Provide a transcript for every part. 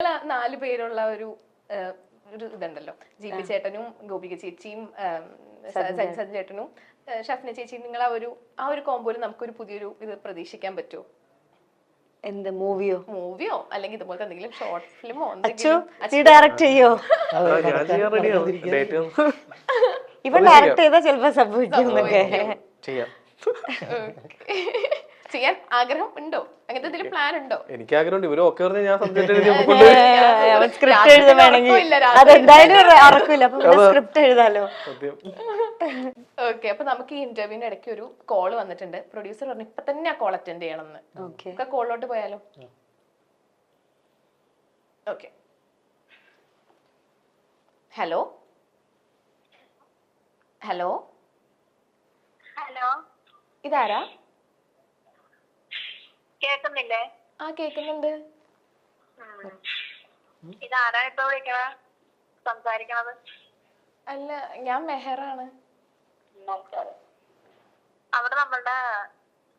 നാല് പേരുള്ള ഒരു ഇതുണ്ടല്ലോ, ജിപി ചേട്ടനും ഗോപിക ചേച്ചിയും സജ്ജൻ ചേട്ടനും ഷഫ്ന ചേച്ചിയും. നിങ്ങൾ ആ ഒരു കോമ്പോയിൽ നമുക്കൊരു പുതിയൊരു ഇത് പ്രതീക്ഷിക്കാൻ പറ്റുമോ? എന്ത് മൂവിയോ അല്ലെങ്കിൽ ഇതുപോലത്തെ എന്തെങ്കിലും ഷോർട്ട് ഫിലിമോ? ഡയറക്റ്റ് ചെയ്യോ? ഇവൻ ഡയറക്റ്റ് ചെയ്താൽ ചിലപ്പോ സംഭവിക്കുന്നൊക്കെ ചെയ്യാൻ ആഗ്രഹം ഉണ്ടോ? അങ്ങനത്തെ എന്തെങ്കിലും പ്ലാൻ ഉണ്ടോ? എനിക്ക് ആഗ്രഹമുണ്ട്. ഇവര് ഒക്കെ ഞാൻ സ്ക്രിപ്റ്റ് എഴുതുകയാണെങ്കിൽ അതെന്തായാലും അറക്കില്ല, അപ്പൊ സ്ക്രിപ്റ്റ് എഴുതാലോ. ഓക്കെ, അപ്പൊ നമുക്ക് ഈ ഇന്റർവ്യൂവിന്റെ ഇടയ്ക്ക് ഒരു കോള് വന്നിട്ടുണ്ട്. പ്രൊഡ്യൂസർ പറഞ്ഞു ഇപ്പൊ തന്നെ ആ കോൾ അറ്റൻഡ് ചെയ്യണമെന്ന്. ഒക്കെ കോളിലോട്ട് പോയാലോ? ഓക്കെ. ഹലോ ഹലോ ഹലോ, ഇതാരാ? കേക്കുന്നില്ലേ? ആ, കേക്കുന്നുണ്ട്. ഇതാരാ ഇപ്പൊ വിളിക്കണ സംസാരിക്കണത്? അല്ല, ഞാൻ മെഹറാണ്. അവിടെ നമ്മളുടെ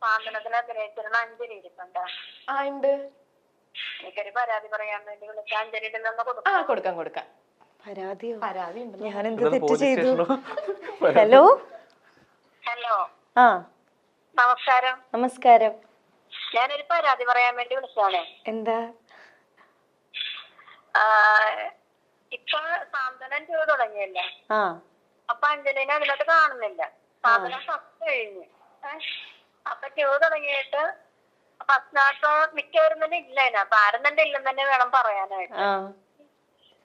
സ്വാതന്ത്ര്യത്തിന് അഭിനയിച്ചിരുന്ന അഞ്ജലി ഇരിപ്പുണ്ടോ? ആ, ഉണ്ട്. എനിക്കൊരു പരാതി പറയാൻ വേണ്ടി വിളിച്ച. അഞ്ജലിയുടെ നിന്ന് ആ, കൊടുക്കാം. പരാതി ഉണ്ട്. ഞാൻ എന്ത് തെറ്റ് ചെയ്തു? Hello hello. ആ, നമസ്കാരം. ഞാനൊരു പരാതി പറയാൻ വേണ്ടി വിളിച്ചാണ്. എന്താ? ഇപ്പൊ സാന്ത്വനം ചെയ്ത് തുടങ്ങിയല്ലേ? ആ, അപ്പൊ അഞ്ജലിനെ അതിനകത്ത് കാണുന്നില്ല. സാന്ത്വനം ഫസ്റ്റ് കഴിഞ്ഞു. അപ്പൊ ചെയ്ത് തുടങ്ങിയിട്ട് ഫസ്റ്റ് നാട്ടോ മിക്കവരും തന്നെ ഇല്ല. അപ്പൊ ആരും തന്നെ ഇല്ലെന്ന് തന്നെ വേണം പറയാനായിട്ട്.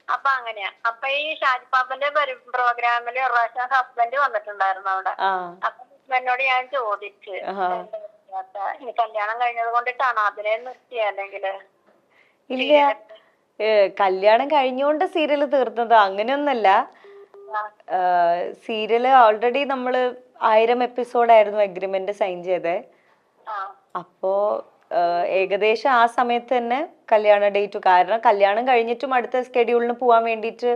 അപ്പൊ അങ്ങനെയാ. അപ്പൊ ഈ ഷാജിപ്പാപ്പന്റെ പ്രോഗ്രാമില് ഒരു പ്രാവശ്യം ഹസ്ബൻഡ് വന്നിട്ടുണ്ടായിരുന്നു അവിടെ. അപ്പൊ ഹസ്ബൻഡിനോട് ഞാൻ ചോദിച്ചു, കല്യാണം കഴിഞ്ഞത് കൊണ്ടിട്ടാണോ അതിനെ നിർത്തിയ? അല്ലെങ്കിൽ ഇല്ല, കല്യാണം കഴിഞ്ഞോണ്ട് സീരിയല് തീർന്നത് അങ്ങനെയൊന്നല്ല. സീരിയല് ഓൾറെഡി നമ്മള് 1000 എപ്പിസോഡായിരുന്നു അഗ്രിമെന്റ് സൈൻ ചെയ്തേ. അപ്പോ ഏകദേശം ആ സമയത്ത് തന്നെ കല്യാണ ഡേറ്റ്. കാരണം കല്യാണം കഴിഞ്ഞിട്ടും അടുത്ത സ്കെഡ്യൂളിന് പോവാൻ വേണ്ടിയിട്ട്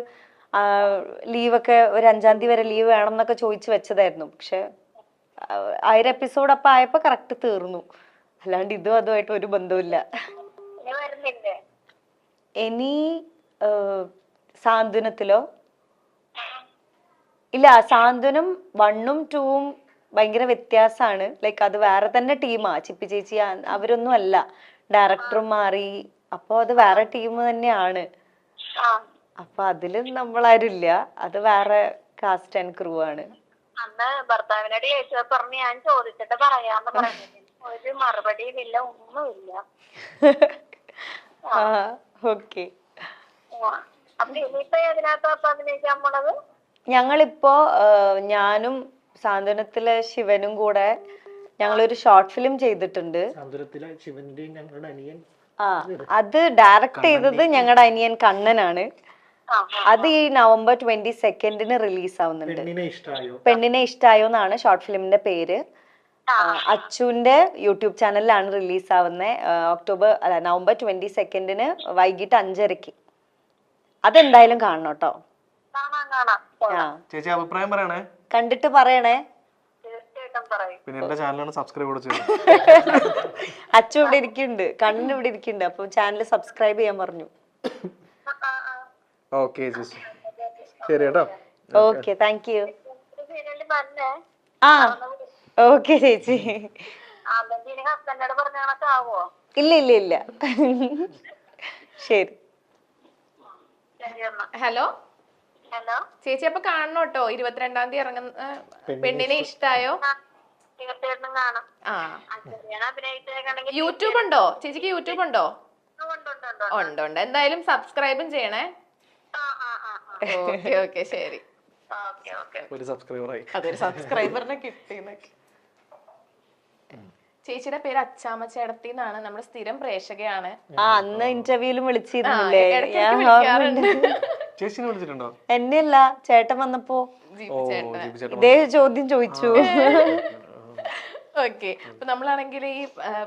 ലീവൊക്കെ ഒരു 5-ാം തീയതി വരെ ലീവ് വേണം എന്നൊക്കെ ചോദിച്ചു വെച്ചതായിരുന്നു. പക്ഷെ 1000 എപ്പിസോഡ് അപ്പൊ ആയപ്പോ കറക്റ്റ് തീർന്നു. അല്ലാണ്ട് അതുമായിട്ട് ഒരു ബന്ധവുമില്ല. ഇനി സാന്ത്വനത്തിലോ? ഇല്ല, സാന്ത്വനം 1ഉം 2ഉം ഭയങ്കര വ്യത്യാസമാണ്. ലൈക്ക് അത് വേറെ തന്നെ ടീമാ. ചിപ്പി ചേച്ചി അവരൊന്നും അല്ല, ഡയറക്ടറും മാറി. അപ്പൊ അത് വേറെ ടീം തന്നെയാണ്. അപ്പൊ അതില് നമ്മളാരും ഇല്ല, അത് വേറെ കാസ്റ്റ് ആൻഡ് ക്രൂ ആണ്. അന്ന് ഭർത്താവിനോട് ചോദിച്ചപ്പോ പറഞ്ഞു ഞാൻ ചോദിച്ചിട്ട് പറയാന്ന് പറഞ്ഞു. ഒരു മറുപടിയിലില്ല, ഒന്നുമില്ല. ഓക്കെ. അപ്പൊ ഇനിയിപ്പോ ഇതിനകത്ത് അഭിനയിക്കാൻ പോണത്? ഞങ്ങളിപ്പോ ഞാനും സാന്ത്വനത്തിലെ ശിവനും കൂടെ ഞങ്ങളൊരു ഷോർട്ട് ഫിലിം ചെയ്തിട്ടുണ്ട്. അത് ഡയറക്ട് ചെയ്തത് ഞങ്ങളുടെ അനിയൻ കണ്ണനാണ്. അത് ഈ November 22 റിലീസ് ആവുന്നുണ്ട്. പെണ്ണിനെ ഇഷ്ടായോ എന്നാണ് ഷോർട്ട് ഫിലിമിന്റെ പേര്. അച്ചുവിന്റെ യൂട്യൂബ് ചാനലിലാണ് റിലീസ് ആവുന്നത്. November 22 വൈകിട്ട് 5:30. അതെന്തായാലും കാണണം കേട്ടോ. ചേച്ചി അഭിപ്രായം പറയണേ, കണ്ടിട്ട് പറയണേ. പിന്നെ എന്റെ ചാനലാണ് സബ്സ്ക്രൈബ് ചെയ്തു. അച്ചു ഇവിടെ ഇരിക്കുന്നുണ്ട്, കണ്ണൻ ഇവിടെ ഇരിക്കുന്നുണ്ട്. അപ്പൊ ചാനൽ സബ്സ്ക്രൈബ് ചെയ്യാൻ പറഞ്ഞു. ഓക്കെ ചേച്ചി, ശരി കേട്ടോ. Okay, thank you. ആ, ഓക്കെ ചേച്ചി. ഇല്ല. ശരി. ഹലോ ചേച്ചി, അപ്പൊ കാണണം കേട്ടോ. 22-ാം തീയതി ഇറങ്ങുന്ന പെണ്ണിനെ ഇഷ്ടായോ? യൂട്യൂബ് ഉണ്ടോ ചേച്ചിക്ക്? യൂട്യൂബ് ഉണ്ടോ? ഉണ്ട്. എന്തായാലും സബ്സ്ക്രൈബും ചെയ്യണേ. ഓക്കെ, ശരി. ഒരു സബ്സ്ക്രൈബറായി. അതൊരു സബ്സ്ക്രൈബറിനെ കിട്ടിയെന്നൊക്കെ. ചേച്ചിയുടെ പേര് അച്ചാമ്മ ചേട്ടത്തി എന്നാണ്. നമ്മുടെ സ്ഥിരം പ്രേക്ഷകയാണ്. അന്ന് ഇന്റർവ്യൂലും വിളിച്ചിരുന്നില്ലേ? ചേച്ചിനെ വിളിച്ചിട്ടുണ്ടോ? എന്നെയല്ല, ചേട്ടൻ വന്നപ്പോ ഇതേ ചോദ്യം ചോദിച്ചു. ഓക്കെ, അപ്പൊ നമ്മളാണെങ്കിൽ ഈ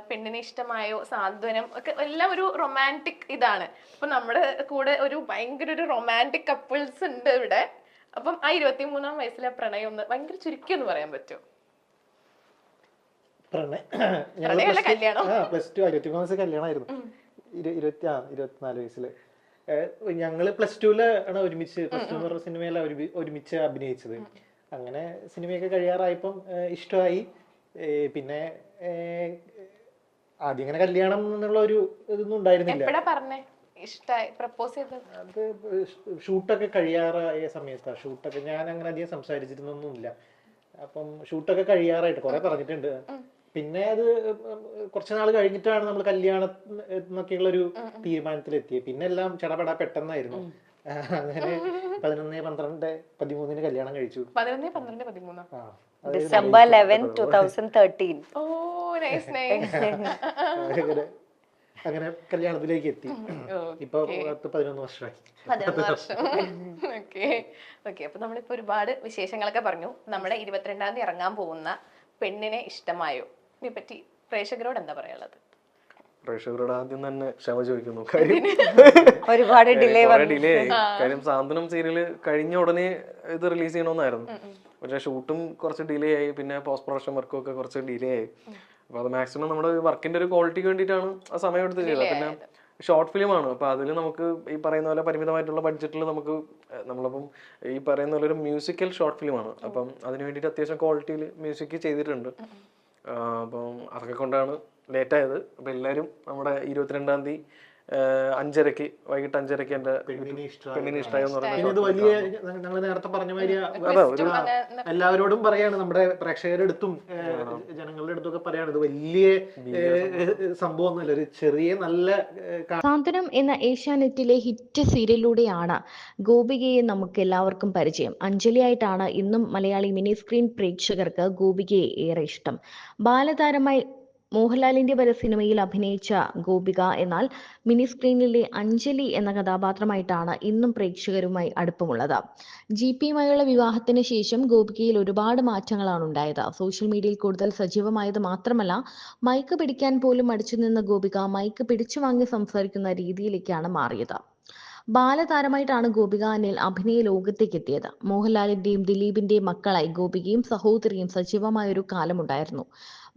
പെണ്ണിനെ ഇഷ്ടമായോ, സാന്ത്വനം ഒക്കെ എല്ലാം ഒരു റൊമാൻറ്റിക് ഇതാണ്. അപ്പൊ നമ്മുടെ കൂടെ ഒരു ഭയങ്കര ഒരു റൊമാൻറ്റിക് കപ്പിൾസ് ഉണ്ട് ഇവിടെ. അപ്പം ആ 23-ാം വയസ്സിലെ പ്രണയം ഒന്ന് ഭയങ്കര ചുരുക്കി ഒന്ന് പറയാൻ പറ്റുമോ? കല്യാണമായിരുന്നു. 24 വയസ്സില്. ഞങ്ങള് +2 ഒരുമിച്ച് +2 എന്ന് പറഞ്ഞ സിനിമയിലാണ് ഒരുമിച്ച് അഭിനയിച്ചത്. അങ്ങനെ സിനിമയൊക്കെ കഴിയാറായപ്പം ഇഷ്ടമായി. പിന്നെ ആദ്യം ഇങ്ങനെ കല്യാണം എന്നുള്ള ഒരു ഇതൊന്നും ഉണ്ടായിരുന്നില്ല. എപ്പോഴാ പറഞ്ഞേ ഇഷ്ടായി പ്രപ്പോസ് ചെയ്തത്? അത് ഷൂട്ടൊക്കെ കഴിയാറായ സമയത്താണ്. ഷൂട്ടൊക്കെ ഞാൻ അങ്ങനെ അധികം സംസാരിച്ചിരുന്നൊന്നുമില്ല. അപ്പം ഷൂട്ടൊക്കെ കഴിയാറായിട്ട് കുറെ പറഞ്ഞിട്ടുണ്ട്. പിന്നെ അത് കുറച്ച് നാൾ കഴിഞ്ഞിട്ടാണ് നമ്മൾ കല്യാണം എന്നൊക്കെയുള്ള ഒരു തീരുമാനത്തിലെത്തിയത്. പിന്നെ എല്ലാം ചടപട പെട്ടെന്നായിരുന്നു. അങ്ങനെ 11/12/13 കല്യാണം കഴിച്ചു. 11/12/13 December 11, 2013. ഓ നൈസ് നൈസ്. അങ്ങനെ കല്യാണത്തിലേക്ക് എത്തി. ഇപ്പൊ 11 വർഷമായി. 11 വർഷം. Okay okay. അപ്പൊ നമ്മളിപ്പോ ഒരുപാട് വിശേഷങ്ങളൊക്കെ പറഞ്ഞു. നമ്മുടെ 22-ാം തീയതി ഇറങ്ങാൻ പോകുന്ന പെണ്ണിനെ ഇഷ്ടമായോ ഇതിനെ പറ്റി പ്രേക്ഷകരോട് എന്താ പറയാനുള്ളത്? പ്രേക്ഷകരോട് ആദ്യം തന്നെ ക്ഷമ ചോദിക്കുന്നു. കാര്യം ഒരുപാട് ഡിലേ ഡിലേ ആയി. കാര്യം സാന്ത്വനം സീരിയല് കഴിഞ്ഞ ഉടനെ ഇത് റിലീസ് ചെയ്യണമെന്നായിരുന്നു. പക്ഷെ ഷൂട്ടും കുറച്ച് ഡിലേ ആയി. പിന്നെ പോസ്റ്റ് പ്രൊഡക്ഷൻ വർക്കും ഒക്കെ കുറച്ച് ഡിലേ ആയി. അപ്പൊ അത് മാക്സിമം നമ്മുടെ വർക്കിന്റെ ഒരു ക്വാളിറ്റിക്ക് വേണ്ടിയിട്ടാണ് ആ സമയം എടുത്ത് ചെയ്തത്. പിന്നെ ഷോർട്ട് ഫിലിമാണ്. അപ്പൊ അതിൽ നമുക്ക് ഈ പറയുന്ന പോലെ പരിമിതമായിട്ടുള്ള ബഡ്ജറ്റിൽ നമുക്ക് നമ്മളിപ്പം ഈ പറയുന്ന പോലെ ഒരു മ്യൂസിക്കൽ ഷോർട്ട് ഫിലിമാണ്. അപ്പം അതിന് വേണ്ടിയിട്ട് അത്യാവശ്യം ക്വാളിറ്റിയിൽ മ്യൂസിക് ചെയ്തിട്ടുണ്ട്. അപ്പം അതൊക്കെ കൊണ്ടാണ് ലേറ്റ് ആയത്. അപ്പൊ എല്ലാവരും നമ്മുടെ 22-ാം തീയതി 5:30 വൈകിട്ട് 5:30 എന്റെ പെണ്ണിനെ ഇഷ്ടമായി എന്ന് പറഞ്ഞത് വലിയ ഞങ്ങൾ നേരത്തെ പറഞ്ഞ മാതിരി എല്ലാവരോടും പറയാണ്, നമ്മുടെ പ്രേക്ഷകരുടെ അടുത്തും ജനങ്ങളുടെ അടുത്തും ഒക്കെ പറയാണ്, ഇത് വലിയ സംഭവമൊന്നുമല്ല, ഒരു ചെറിയ നല്ല. സാന്ത്വനം എന്ന ഏഷ്യാനെറ്റിലെ ഹിറ്റ് സീരിയലിലൂടെയാണ് ഗോപികയെ നമുക്ക് എല്ലാവർക്കും പരിചയം. അഞ്ജലിയായിട്ടാണ് ഇന്നും മലയാളി മിനി സ്ക്രീൻ പ്രേക്ഷകർക്ക് ഗോപികയെ ഏറെ ഇഷ്ടം. ബാലതാരമായി മോഹൻലാലിന്റെ വരെ സിനിമയിൽ അഭിനയിച്ച ഗോപിക എന്നാൽ മിനി സ്ക്രീനിലെ അഞ്ജലി എന്ന കഥാപാത്രമായിട്ടാണ് ഇന്നും പ്രേക്ഷകരുമായി അടുപ്പമുള്ളത്. ജിപിയുമായുള്ള വിവാഹത്തിന് ശേഷം ഗോപികയിൽ ഒരുപാട് മാറ്റങ്ങളാണ് ഉണ്ടായത്. സോഷ്യൽ മീഡിയയിൽ കൂടുതൽ സജീവമായത് മാത്രമല്ല, മൈക്ക് പിടിക്കാൻ പോലും മടിച്ചു നിന്ന ഗോപിക മൈക്ക് പിടിച്ചു വാങ്ങി സംസാരിക്കുന്ന രീതിയിലേക്കാണ് മാറിയത്. ബാലതാരമായിട്ടാണ് ഗോപിക അനിൽ അഭിനയ ലോകത്തേക്ക് എത്തിയത്. മോഹൻലാലിന്റെയും ദിലീപിന്റെയും മക്കളായി ഗോപികയും സഹോദരിയും സജീവമായൊരു കാലമുണ്ടായിരുന്നു.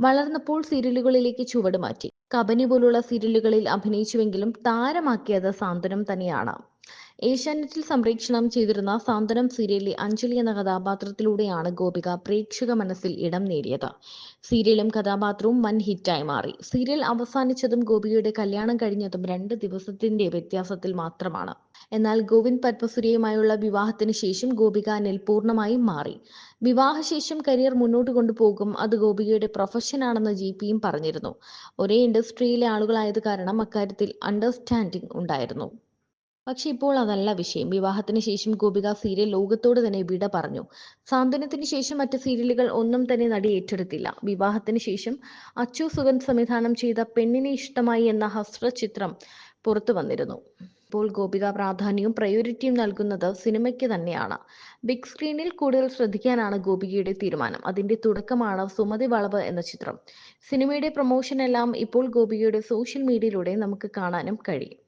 വളർന്നപ്പോൾ സീരിയലുകളിലേക്ക് ചുവട് മാറ്റി. കബനി പോലുള്ള സീരിയലുകളിൽ അഭിനയിച്ചുവെങ്കിലും താരമാക്കിയത് സാന്ത്വനം തന്നെയാണ്. ഏഷ്യാനെറ്റിൽ സംപ്രേക്ഷണം ചെയ്തിരുന്ന സാന്ത്വനം സീരിയലിലെ അഞ്ജലി എന്ന കഥാപാത്രത്തിലൂടെയാണ് ഗോപിക പ്രേക്ഷക മനസ്സിൽ ഇടം നേടിയത്. സീരിയലും കഥാപാത്രവും വൻ ഹിറ്റായി മാറി. സീരിയൽ അവസാനിച്ചതും ഗോപികയുടെ കല്യാണം കഴിഞ്ഞതും 2 ദിവസത്തിന്റെ വ്യത്യാസത്തിൽ മാത്രമാണ്. എന്നാൽ ഗോവിന്ദ് പത്മസുരയുമായുള്ള വിവാഹത്തിന് ശേഷം ഗോപിക അനിൽ പൂർണ്ണമായും മാറി. വിവാഹശേഷം കരിയർ മുന്നോട്ട് കൊണ്ടുപോകും, അത് ഗോപികയുടെ പ്രൊഫഷനാണെന്ന് ജിപിയും പറഞ്ഞിരുന്നു. ഒരേ ഇൻഡസ്ട്രിയിലെ ആളുകളായത് കാരണം അക്കാര്യത്തിൽ അണ്ടർസ്റ്റാൻഡിംഗ് ഉണ്ടായിരുന്നു. പക്ഷെ ഇപ്പോൾ അതല്ല വിഷയം. വിവാഹത്തിന് ശേഷം ഗോപിക സീരിയൽ ലോകത്തോട് തന്നെ വിട പറഞ്ഞു. സാന്ത്വനത്തിന് ശേഷം മറ്റ് സീരിയലുകൾ ഒന്നും തന്നെ നടി ഏറ്റെടുത്തില്ല. വിവാഹത്തിന് ശേഷം അച്ചു സുഗന്ധ് സംവിധാനം ചെയ്ത പെണ്ണിനെ ഇഷ്ടമായി എന്ന ഹസ്രചിത്രം പുറത്തു വന്നിരുന്നു. ഇപ്പോൾ ഗോപിക പ്രാധാന്യവും പ്രയോറിറ്റിയും നൽകുന്നത് സിനിമയ്ക്ക് തന്നെയാണ്. ബിഗ് സ്ക്രീനിൽ കൂടുതൽ ശ്രദ്ധിക്കാനാണ് ഗോപികയുടെ തീരുമാനം. അതിന്റെ തുടക്കമാണ് സുമതി വളവ് എന്ന ചിത്രം. സിനിമയുടെ പ്രൊമോഷൻ എല്ലാം ഇപ്പോൾ ഗോപികയുടെ സോഷ്യൽ മീഡിയയിലൂടെ നമുക്ക് കാണാനും കഴിയും.